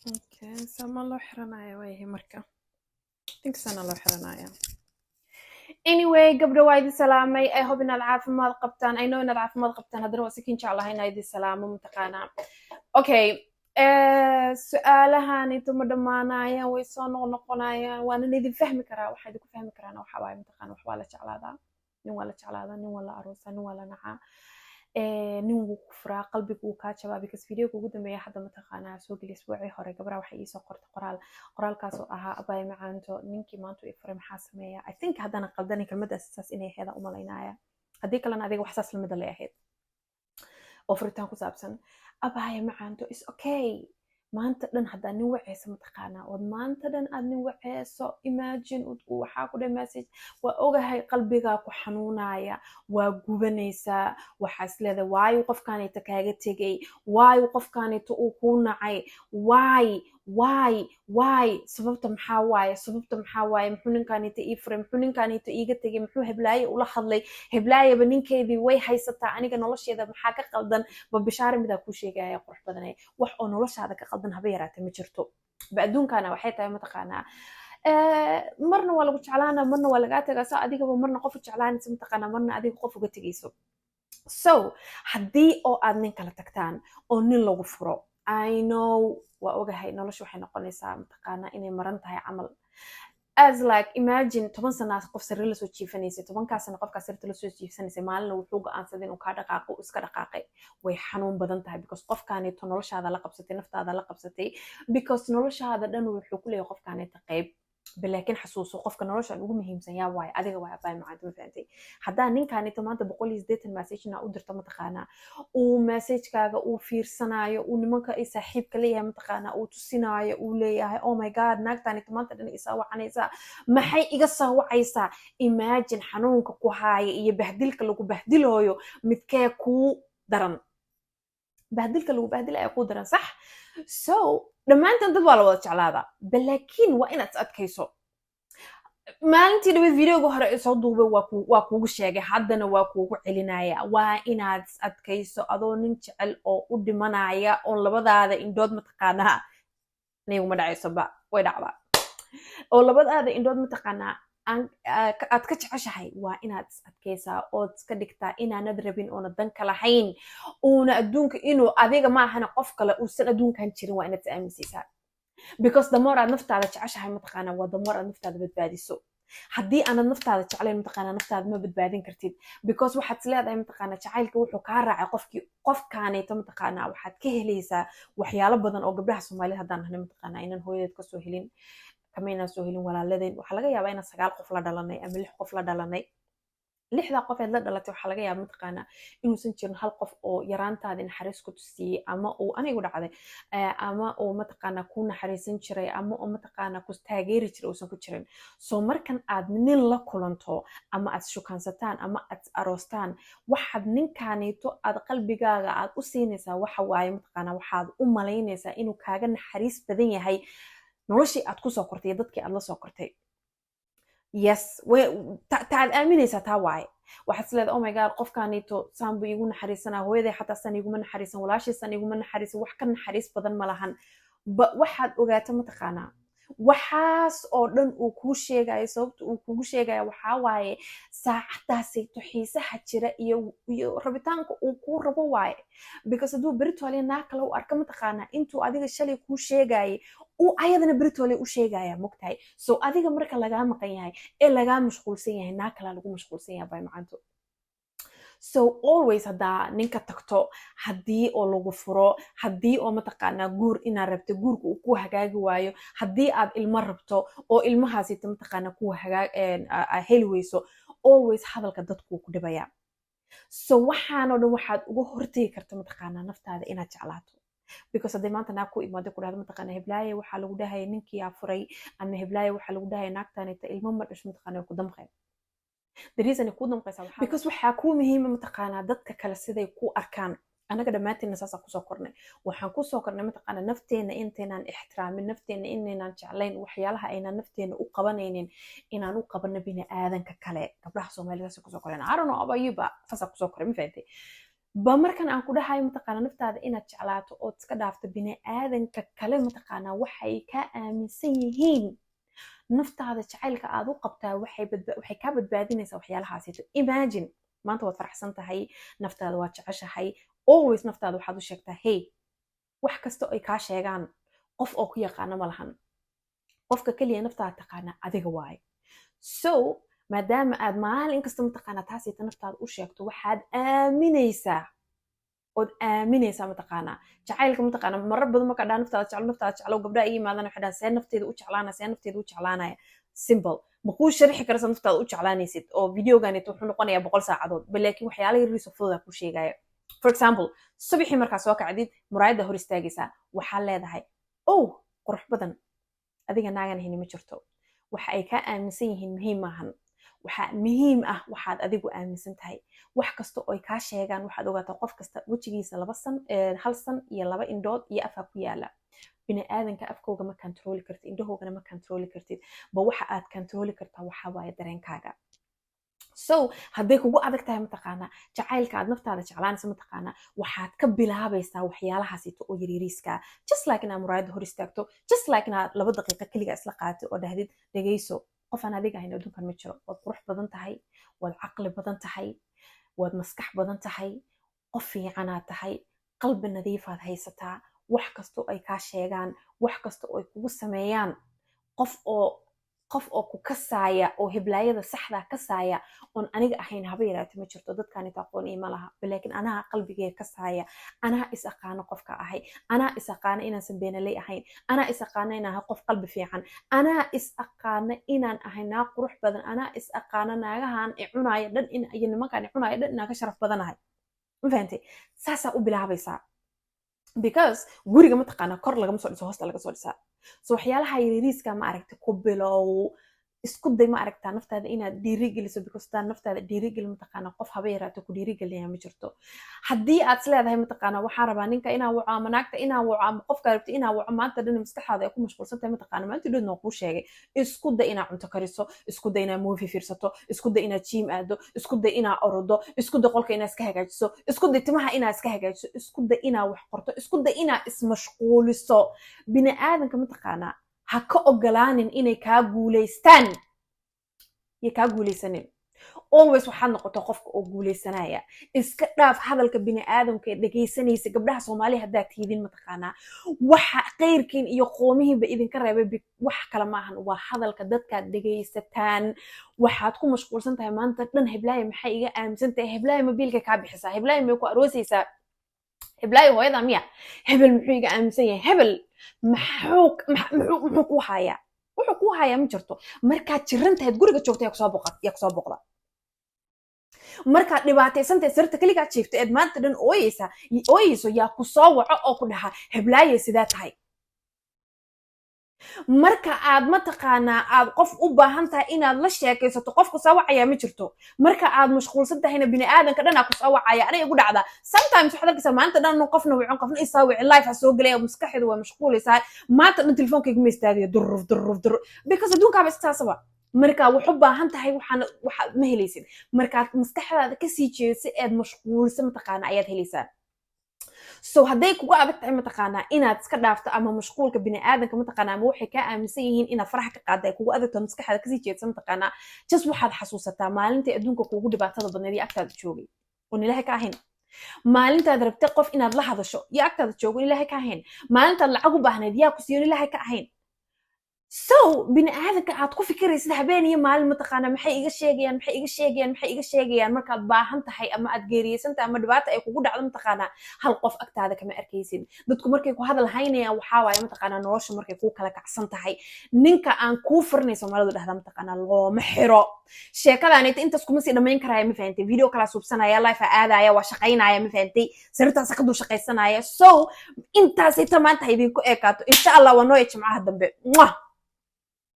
Okay, sama loo xiranaya way marka. Think sana loo xiranaya. Anyway, gabdho waa idin salaamay. I hope inaad caafimaad qabtaan. I know inaad caafimaad qabtaan. Haddana waa sikin jeclahay inaa idin salaamo mataqaanaa. Okay. Su'aalahan inta ma dhamaanayaan way soo noqonayaan waana idin fahmi karaa waxa idin ku fahmi karaan waxa waaye mataqaanaa wax waa la jeclaadaa nin waa la jeclaadaa nin waa la aroosaa nin waa la nacaa nin wuu ku furaa qalbiga wuu kaa jabaa because videoga ugu dambeeya hadda mataqaanaa soo geli isbuucii hore gabadha waxay iisoo qortay qoraalkaas oo ahaa abay macaanto ninkii maanta ii furay maxaa sameeya I think haddana qaldanin kelmadaas saas inay aheeda umalaynaya haddii kalena adiga wax saas lamida lay ahayd oo furitaan ku saabsan abaya macaanto is okay maanta dhan haddaa nin waceyso mataqaanaa ood maanta dhan aad nin waceyso imagine waxaa ku dhahay message waa ogahay qalbigaa ku xanuunaya waa gubanaysaa waxaa is leedahay waayo qofkaanayta kaaga tegay waayo qofkaanayta uu kuu nacay why sababta maxaa waaye muxuu ninkaanayta ii furay muxuu ninkaanayta iiga tegay muxuu heblaaye ula hadlay heblaayaba ninkeedii way haysataa aniga nolosheeda maxaa ka qaldan ba bishaare midaa kuu sheegaya qurux badanay wax oo noloshaada ka qaldan haba yaraatee ma jirto ba adduunkana waxay tahay mataqaanaa marna waa lagu jeclaana marna waa lagaa tagaa so adigaba marna qof jeclaanaysa mataqaanaa marna adiga qof uga tegayso so haddii oo aad nin kala tagtaan oo nin lagu furo I know waa ogahay nolosha waxay noqonaysaa mataqaanaa inay maran tahay camal as like imagine 10 sano qof sariir la soo jiifanaysay 10 sano qofka sariirta la soo jiifsanaysay maalin wuxuu go'aansaday inuu ka dhaqaaqo iska dhaqaaqay way xanuun badan tahay because qofkaanito noloshaada la qabsatay naftaada la qabsatay because noloshaada dhan wuxuu ku leeyahay qofkaanito qayb balaakin xasuuso qofka nolosha ugu muhiimsan yaa waay adiga waay abay macaanta ma fahantay haddaa ninkaanito maanta 180 message-na u dirto mataqaanaa uu message-kaaga uu fiirsanayo uu nimanka ay saaxiibka leeyahay mataqaanaa uu tusinaayo uu leeyahay oh my god naagtaanito maanta dhan isaa wacanaysaa maxay iga soo wacaysaa imagine xanuunka ku haaya iyo bahdilka lagu bahdilooyo midkee kuu daran bahdilka lagu bahdilaya kuu daran sax so dhammaantan dad waa la wada jeclaadaa balaakiin waa inaad is adkayso maalintii dhaweed videoga hore ee soo duubay waa kuugu sheegay haddana waa kuugu celinaya waa inaad is adkayso adoo nin jecel oo u dhimanaya oon labadaada indhood mataqaanaa niguma dhacayso ba way dhacdaa oo labadaada indhood mataqaanaa aad ka jeceshahay waa inaad is adkaysaa ood iska dhigtaa inaanad rabin oona danka lahayn uuna adduunka inuu adiga maahana qof kale uusan adduunkan jirin waa inaad is aaminsiisaa because damoor aad naftaada jeceshahay mataqaanaa waa damoor aad naftaada badbaadiso haddii aanad naftaada jeclayn mataqaanaa naftaada ma badbaadin kartid because waxaad is leedahay mataqaanaa jacaylka wuxuu kaa raacay qofkaanayto mataqaanaa waxaad ka helaysaa waxyaalo badan oo gabdhaha soomaalida haddaan nahnay mataqaanaa inaan hooyadeed kasoo helin kamaynaan soo helin walaaladeen waxaa laga yaabaa inaan 9 qof la dhalanay ama 6 qof la dhalanay 6 qof eed la dhalatay waxaa laga yaabaa mataqaanaa inuusan jirin hal qof oo yaraantaada naxariis ku tusiyey ama uu anigu dhacday ama uu mataqaanaa ku naxariisan jiray ama uu mataqaanaa ku taageeri jiray uusan ku jirin so markan aad nin la kulanto ama aad shukaansataan ama aad aroostaan waxaad ninkaanito aad qalbigaaga aad u siinaysaa waxa waaye mataqaanaa waxaad u malaynaysaa inuu kaaga naxariis badan yahay noloshii aad ku soo kortay iyo dadkii aad la soo kortay yes taad aaminaysaa taa waaye waxaad is leedahay oh my god qofkaanito saan buu iigu naxariisanaa hooyaday xataa saan iguma naxariisan walaashii saan iguma naxariisan wax ka naxariis badan ma lahan waxaad ogaata mataqaanaa waxaas oo dhan uu kuu sheegayo sababta uu kugu sheegaya waxaa waaye saacadaasayto xiisaha jira iyo rabitaanka uu kuu rabo waaye because hadduu beritole naag kale u arka mataqaanaa intuu adiga shalay kuu sheegayay uu ayadana beritole u sheegaya mogtahay so adiga marka lagaa maqan yahay ee lagaa mashquulsan yahay naag kalaa lagu mashquulsan yahay bay macanto so always haddaa ninka tagto haddii oo lagu furo haddii oo mataqaanaa guur inaad rabto guurka uu ku hagaagi waayo haddii aad ilmo rabto oo ilmahaasita mataqaanaa ku heli weyso always hadalka dadku ku dhibaya so waxaanoo dhan waxaad uga hortegi karta mataqaanaa naftaada inaad jeclaato because hadday maanta naag ku imaado ku dhahdo mataqaanaa heblaaye waxaa lagu dhahaya ninkii aa furay ama heblaaye waxaa lagu dhahaya naagtaanita ilmo ma dhasho mataqaanaa ku damqeen the reason ay ku damqaysaa because waxaa ku muhiima mataqaanaa dadka kale siday ku arkaan anaga dhammaanteena saasa kusoo kornay waxaan kusoo kornay mataqaanaa nafteena intaynaan ixtiraamin nafteena inaynaan jeclayn waxyaalaha aynaan nafteena u qabanaynin inaan u qabano bini aadanka kale gabdhaha soomaalida saasa kusoo koreen I don't know about you but saasa kusoo koray ma fahantay بمركن أنا كده هاي متقنا نفط هذا إن تشعلات أو تكده في بناء آذن ككلام متقنا وحي كأمسيهين نفط هذا شعيل كأذو قبته وحي كابد بعدين يسوي حيال حاسيته imagine ما أنت وتفرح سنته هاي نفط هذا واتش هاي always نفط هذا وحدو شكته هاي وحكستو أي كاشيغان قف أو كيا قانا ملهن قف ككلية نفط هذا تقنا أذيك واي so ما دام أد مال إنك استمتقنا تحسي تنفط هذا وشكته وحد آمنيسا od aaminaysa mataqaana jacaylka mataqaana marar badan marka dhaan naftaada jeclo gabdhaha ii maadana waxa dhaan see nafteeda u jeclaanaya simple ma kuu sharixi karaysa naftaada u jeclaanaysid oo videogaanito wuxuu noqonayaa 100 saacadood laakiin waxyaalaha yariis oo fudud ku sheegaya for example subaxii markaa soo kacdid muraayada hor istaagaysa waxaa leedahay qurux badan adiga naagan hini ma jirto waxa ay ka aaminsan yihiin muhiim maahan waxa muhiim ah waxaad adigu aaminsan tahay wax kasta oo ay ka sheegaan waxaad ogaataa qof kasta wajigiisa 2 san 1 san iyo 2 indhood iyo afka ku yaala bini aadanka afkooga ma control kartid indhohoogana ma control kartid ba waxa aad control kartaa waxa waaye dareenkaaga so hadday kugu adag tahay mataqaana jacaylka aad naftaada jeclaanaysa mataqaana waxaad ka bilaabaysaa waxyaalahaasito oo yariiriska just like inaad muraayada hor istaagto just like inaad 2 daqiiqo kaliya isla qaadato oo dhahdid dhageyso qof aan adiga ahayn adduunkan ma jiro waad qurux badan tahay waad caqli badan tahay waad maskax badan tahay qof fiicanaad tahay qalbi nadiifaad haysataa wax kasta oo ay ka sheegaan wax kasta oo ay kugu sameeyaan qof oo ku kasaaya oo heblaayada saxda kasaaya on aniga ahayn haba yaraatay ma jirto dadkan inta aqoon ima laha laakiin anaha qalbigeyga kasaaya anaha is aqaano qofka ahay anaha is aqaano inaan sanbeenalay ahayn anaha is aqaano inaan qof qalbi fiican anaha is aqaano inaan ahay naa qurux badan anaha is aqaano naagahan ee cunaaya dhan in ay nimankan cunaaya dhan inaan ka sharaf badanahay ma fahantay saasa u bilaabaysaa because guriga ma taqaana kor laga soo dhiso hoosta laga soo dhisaa soo waxyaalaha yariiska ma aragtay ku bilow isku day ma aragtaa naftaada inaad dhiirigeliso because taa naftaada dhiirigel ma taqaana qof haba yaraato ku dhiirigelaya ma jirto haddii aad isleedahay ma taqaana waxaan rabaa ninka inaa waco ama naagta inaa waco ama qofka rabta inaa waco maanta dhan maskaxaada ay ku mashquulsan tahay ma taqaana maanta dhan noo kuu sheegay isku day inaa cunto kariso isku day inaa movie fiirsato isku day inaa gym aado isku day inaa orodo isku day qolka inaa iska hagaajiso isku day timaha inaa iska hagaajiso isku day inaa wax qorto isku day inaa ismashquuliso bini aadanka ma taqaana ha ka ogolaanin inay kaa guuleystaan iyo kaa guuleysanin always waxaad noqoto qofka oo guuleysanaya iska dhaaf hadalka bini aadamka ee dhageysanaysa gabdhaha Soomaaliya haddaad tiidin ma taqaanaa waxa qeyrkiin iyo qoomihiiba idinka reebay wax kale ma ahan waa hadalka dadkaad dhageysataan waxaad ku mashquulsan tahay maanta dhan heblaay maxay iga aaminsan tahay heblaay mobilka ka bixisaa heblaay ma ku aroosaysaa heblaay hooyada miya hebel muxuu iga aaminsan yahay hebel muxuu ku hayaa wuxuu ku hayaa ma jirto markaad jirantahay guriga joogto yaa ku soo boqda markaad dhibaataysantahay sirta kaliya jiifto eed maanta dhan ooyeyso yaa ku soo waco oo ku dhaha heblaay sidaa tahay marka aad ma taqaana aad qof u baahan tahay inaad la sheekaysato qofku soo wacaya ma jirto marka aad mashquulsan tahayna bini aadanka dhan ku soo wacaya aniga ugu dhacda sometimes waxa dadka maanta dhan qofna wicin qofna isoo wici live ha soo galay maskaxdu waa mashquulaysaa maanta dhan telefonkayga ma istaagayo durruf because adduunka ba istaasaba marka wuxuu baahan tahay waxa ma helaysid marka maskaxdaada ka sii jeeso eed mashquulsan ma taqaana ayaad helaysaa so hadday kugu adag tahay ma taqaana inaad iska dhaafto ama mashquulka bini aadanka ma taqaana ama waxay ka aaminsan yihiin inaad farax ka qaado ay kugu adagto maskaxda ka sii jeedsan ma taqaana just waxaad xasuusataa maalintii adduunka kugu dhibaatada badneed iyo agtaada joogay oo ilaahay ka ahayn maalintaad rabtay qof inaad la hadasho iyo agtaada joogo ilaahay ka ahayn maalintaad lacag u baahneed yaa ku siiyo ilaahay ka ahayn so bini aadanka aad ku fikiraysid habeen iyo maalin ma taqaana maxay iga sheegayaan markaad baahan tahay ama aad geeriyeysan tahay ama dhibaato ay kugu dhacdo ma taqaana hal qof agtaada kama arkaysid dadku markay ku hadal haynayaan waxa waaye ma taqaana nolosha markay ku kala kacsan tahay ninka aan ku furnay Soomaalidu dhahda ma taqaana looma xiro sheekadaanayta intaas kuma sii dhameyn karaya ma fahantay video kala subsanaya live aadaya waa shaqaynaya ma fahantay sirtaas ka dul shaqaysanaya so intaas ay tamaanta idinku eekaato insha Allah waa noo jimcaha dambe